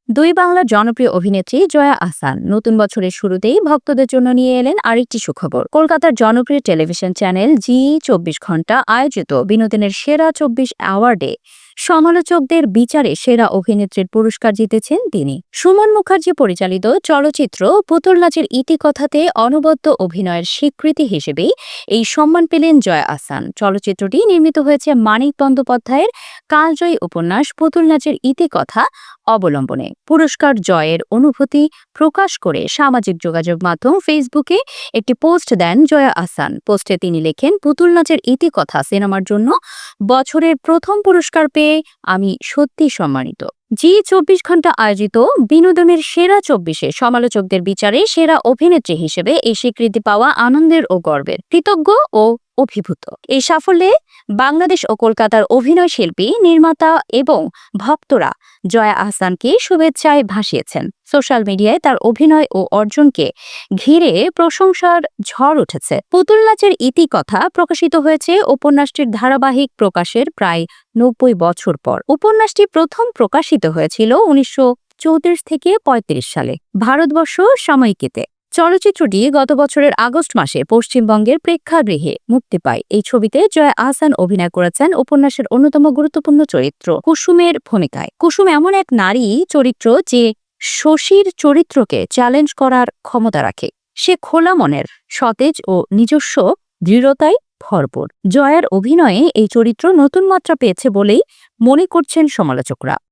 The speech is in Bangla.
দুই বাংলার জনপ্রিয় অভিনেত্রী জয়া আহসান নতুন বছরের শুরুতেই ভক্তদের জন্য নিয়ে এলেন আরেকটি সুখবর। কলকাতার জনপ্রিয় টেলিভিশন চ্যানেল জি 24 ঘন্টা আয়োজিত বিনোদনের সেরা 24 অ্যাওয়ার্ডে সমালোচকদের বিচারে সেরা অভিনেত্রীর পুরস্কার জিতেছেন তিনি। সুমন মুখার্জি পরিচালিত চলচ্চিত্র পুতুল নাচের ইতিকথাতে অনবদ্য অভিনয়ের স্বীকৃতি হিসেবেই এই সম্মান পেলেন জয়া আহসান। চলচ্চিত্রটি নির্মিত হয়েছে মানিক বন্দ্যোপাধ্যায়ের কালজয়ী উপন্যাস পুতুল নাচের ইতিকথা অবলম্বনে। পুরস্কার জয়ের অনুভূতি প্রকাশ করে সামাজিক যোগাযোগ মাধ্যম ফেসবুকে একটি পোস্ট দেন জয়া আহসান। পোস্টে তিনি লেখেন, পুতুল নাচের ইতিকথা সিনেমার জন্য বছরের প্রথম পুরস্কার পেয়ে আমি সত্যি সম্মানিত। জি 24 ঘন্টা আয়োজিত বিনোদনের সেরা 24-এ সমালোচকদের বিচারে সেরা অভিনেত্রী হিসেবে এই স্বীকৃতি পাওয়া আনন্দের ও গর্বের। কৃতজ্ঞ ও অভিভূত। এই সাফল্যে বাংলাদেশ ও কলকাতার অভিনয় শিল্পী, নির্মাতা এবং ভক্তরা জয়া আহসানকে শুভেচ্ছায় ভাসিয়েছেন। সোশ্যাল মিডিয়ায় তার অভিনয় ও অর্জনকে ঘিরে প্রশংসার ঝড় উঠেছে। পুতুল নাচের ইতিকথা প্রকাশিত হয়েছে উপন্যাসটির ধারাবাহিক প্রকাশের প্রায় 90 বছর পর। উপন্যাসটি প্রথম প্রকাশিত হয়েছিল 1934 থেকে 35 সালে ভারতবর্ষ সাময়িকীতে। চলচ্চিত্রটি গত বছরের আগস্ট মাসে পশ্চিমবঙ্গের প্রেক্ষাগৃহে মুক্তি পায়। এই ছবিতে জয়া আহসান অভিনয় করেছেন উপন্যাসের অন্যতম গুরুত্বপূর্ণ চরিত্র কুসুমের ভূমিকায়। কুসুম এমন এক নারী চরিত্র যে শশীর চরিত্রকে চ্যালেঞ্জ করার ক্ষমতা রাখে। সে খোলা মনের, সতেজ ও নিজস্ব দৃঢ়তায় ভরপুর। জয়ার অভিনয়ে এই চরিত্র নতুন মাত্রা পেয়েছে বলেই মনে করছেন সমালোচকরা।